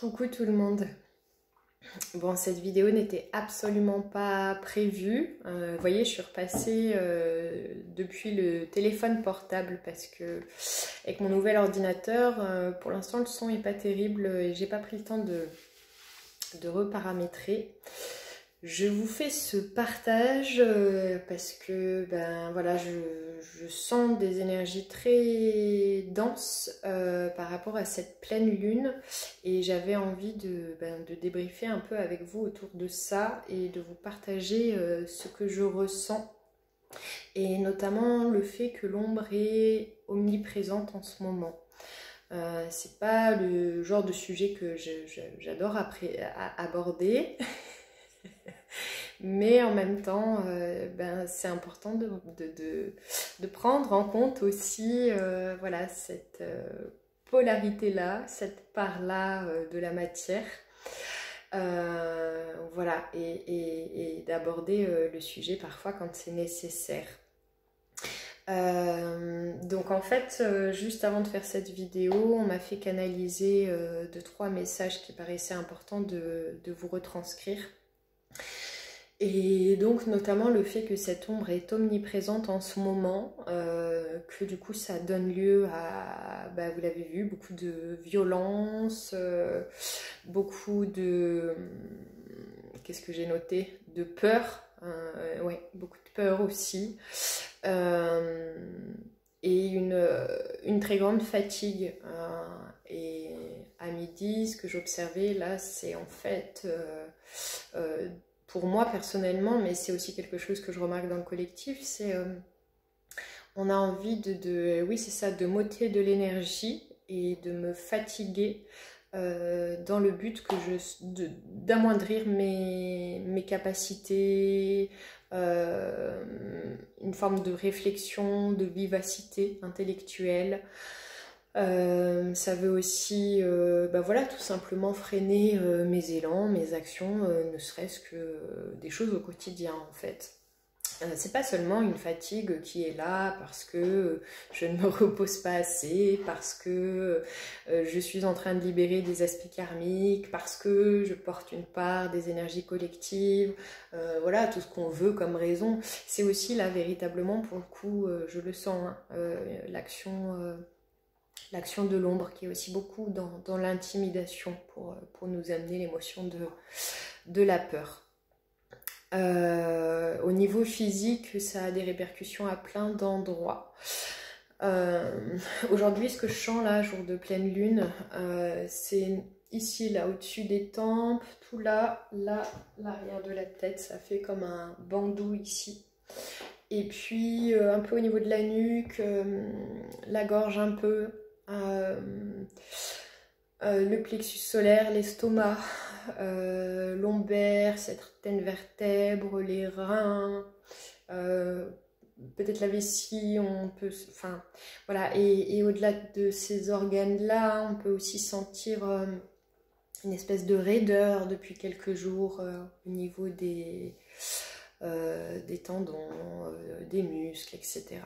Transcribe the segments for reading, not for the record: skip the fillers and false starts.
Coucou tout le monde. Bon, cette vidéo n'était absolument pas prévue. Vous voyez, je suis repassée depuis le téléphone portable parce que avec mon nouvel ordinateur, pour l'instant le son est pas terrible et j'ai pas pris le temps de reparamétrer. Je vous fais ce partage parce que voilà, je sens des énergies très denses par rapport à cette pleine lune et j'avais envie de débriefer un peu avec vous autour de ça et de vous partager ce que je ressens et notamment le fait que l'ombre est omniprésente en ce moment. C'est pas le genre de sujet que j'adore aborder. Mais en même temps, c'est important de prendre en compte aussi voilà, cette polarité-là, cette part-là de la matière. Voilà, et d'aborder le sujet parfois quand c'est nécessaire. Donc en fait, juste avant de faire cette vidéo, on m'a fait canaliser 2-3 messages qui paraissaient importants de vous retranscrire. Et donc notamment le fait que cette ombre est omniprésente en ce moment, que du coup ça donne lieu à, vous l'avez vu, beaucoup de violence, beaucoup de, qu'est-ce que j'ai noté, de peur, ouais, beaucoup de peur aussi, et une très grande fatigue. Et à midi, ce que j'observais là, c'est en fait... pour moi personnellement, mais c'est aussi quelque chose que je remarque dans le collectif, c'est on a envie oui c'est ça, de m'ôter de l'énergie et de me fatiguer dans le but que d'amoindrir mes capacités, une forme de réflexion, de vivacité intellectuelle. Ça veut aussi voilà, tout simplement freiner mes élans, mes actions, ne serait-ce que des choses au quotidien en fait. C'est pas seulement une fatigue qui est là parce que je ne me repose pas assez, parce que je suis en train de libérer des aspects karmiques, parce que je porte une part des énergies collectives, voilà, tout ce qu'on veut comme raison. C'est aussi là véritablement, pour le coup, je le sens, hein, l'action de l'ombre qui est aussi beaucoup dans l'intimidation pour nous amener l'émotion de la peur. Au niveau physique, ça a des répercussions à plein d'endroits. Aujourd'hui, ce que je sens là, jour de pleine lune, c'est ici, là, au-dessus des tempes, tout là, l'arrière de la tête, ça fait comme un bandeau ici. Et puis un peu au niveau de la nuque, la gorge un peu, le plexus solaire, l'estomac, lombaire, certaines vertèbres, les reins, peut-être la vessie, on peut, enfin voilà, et au-delà de ces organes-là, on peut aussi sentir une espèce de raideur depuis quelques jours au niveau des tendons, des muscles, etc.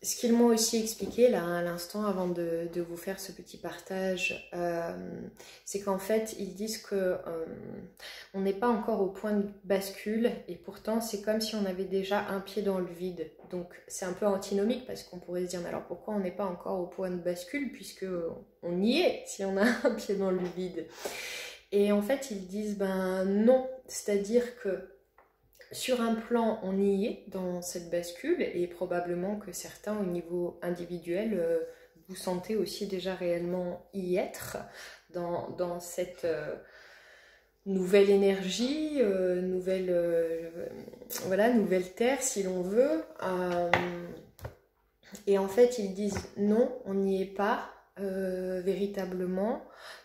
Ce qu'ils m'ont aussi expliqué là à l'instant avant de vous faire ce petit partage, c'est qu'en fait ils disent que on n'est pas encore au point de bascule et pourtant c'est comme si on avait déjà un pied dans le vide. Donc c'est un peu antinomique parce qu'on pourrait se dire mais alors pourquoi on n'est pas encore au point de bascule puisque on y est si on a un pied dans le vide. Et en fait ils disent non, c'est-à-dire que sur un plan, on y est dans cette bascule et probablement que certains au niveau individuel, vous sentez aussi déjà réellement y être dans cette nouvelle énergie, voilà, nouvelle terre si l'on veut. Et en fait, ils disent non, on n'y est pas véritablement.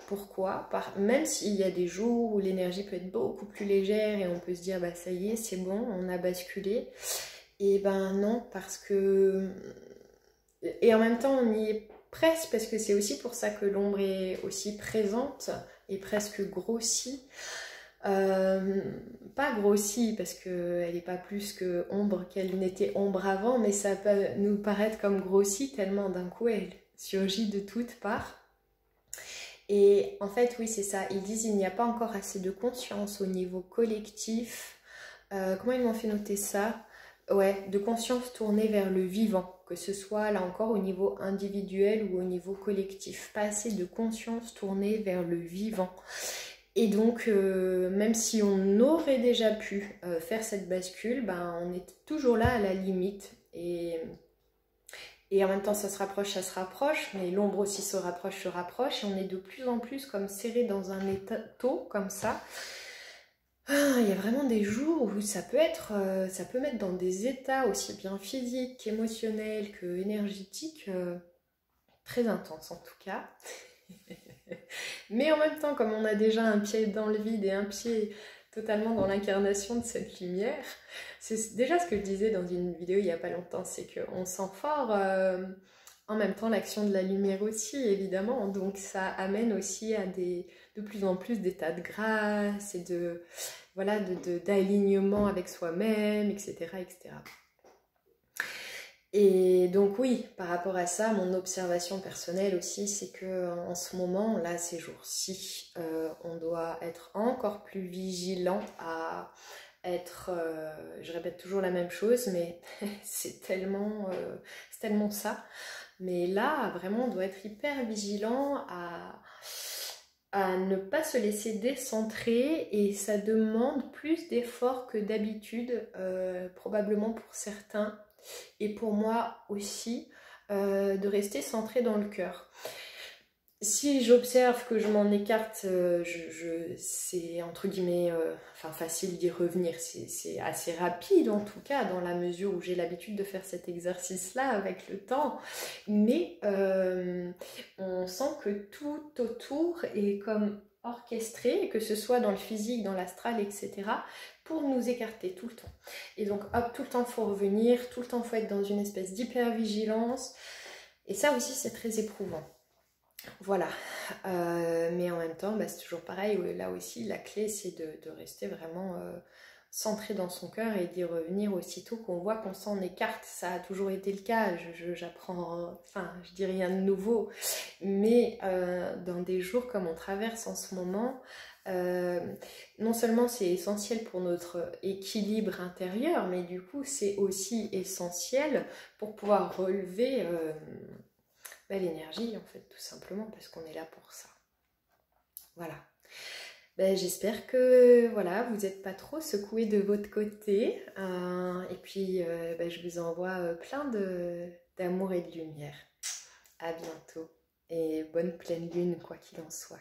Pourquoi? Même s'il y a des jours où l'énergie peut être beaucoup plus légère et on peut se dire ça y est, c'est bon, on a basculé. Et non, parce que... Et en même temps, on y est presque, parce que c'est aussi pour ça que l'ombre est aussi présente et presque grossie. Pas grossie parce qu'elle n'est pas plus que ombre qu'elle n'était ombre avant, mais ça peut nous paraître comme grossie tellement d'un coup elle surgit de toutes parts. Et en fait, oui, c'est ça. Ils disent il n'y a pas encore assez de conscience au niveau collectif. Comment ils m'ont fait noter ça? Ouais, de conscience tournée vers le vivant, que ce soit là encore au niveau individuel ou au niveau collectif. Pas assez de conscience tournée vers le vivant. Et donc, même si on aurait déjà pu faire cette bascule, ben, on est toujours là à la limite. Et en même temps, ça se rapproche, mais l'ombre aussi se rapproche, et on est de plus en plus comme serré dans un étau comme ça. Ah, il y a vraiment des jours où ça peut mettre dans des états aussi bien physiques qu'émotionnels que énergétiques, très intenses en tout cas. Mais en même temps, comme on a déjà un pied dans le vide et un pied totalement dans l'incarnation de cette lumière, c'est déjà ce que je disais dans une vidéo il n'y a pas longtemps, c'est qu'on sent fort en même temps l'action de la lumière aussi, évidemment. Donc ça amène aussi à de plus en plus d'états de grâce et voilà, d'alignement avec soi-même, etc., etc. Et donc oui, par rapport à ça, mon observation personnelle aussi, c'est que en ce moment, là, ces jours-ci, on doit être encore plus vigilant à être, je répète toujours la même chose, mais c'est tellement ça. Mais là, vraiment, on doit être hyper vigilant à ne pas se laisser décentrer, et ça demande plus d'efforts que d'habitude, probablement pour certains. Et pour moi aussi, de rester centré dans le cœur. Si j'observe que je m'en écarte, c'est entre guillemets enfin, facile d'y revenir. C'est assez rapide en tout cas, dans la mesure où j'ai l'habitude de faire cet exercice-là avec le temps. Mais on sent que tout autour est comme orchestré, que ce soit dans le physique, dans l'astral, etc., pour nous écarter tout le temps. Et donc, hop, tout le temps, il faut revenir, tout le temps, il faut être dans une espèce d'hypervigilance. Et ça aussi, c'est très éprouvant. Voilà. Mais en même temps, bah, c'est toujours pareil. Là aussi, la clé, c'est de rester vraiment centré dans son cœur et d'y revenir aussitôt qu'on voit qu'on s'en écarte. Ça a toujours été le cas. J'apprends, enfin, je dis rien de nouveau. Mais dans des jours comme on traverse en ce moment, non seulement c'est essentiel pour notre équilibre intérieur, mais du coup c'est aussi essentiel pour pouvoir relever l'énergie, en fait, tout simplement, parce qu'on est là pour ça. Voilà. J'espère que voilà, vous n'êtes pas trop secoués de votre côté, et puis je vous envoie plein d'amour et de lumière. À bientôt, et bonne pleine lune, quoi qu'il en soit.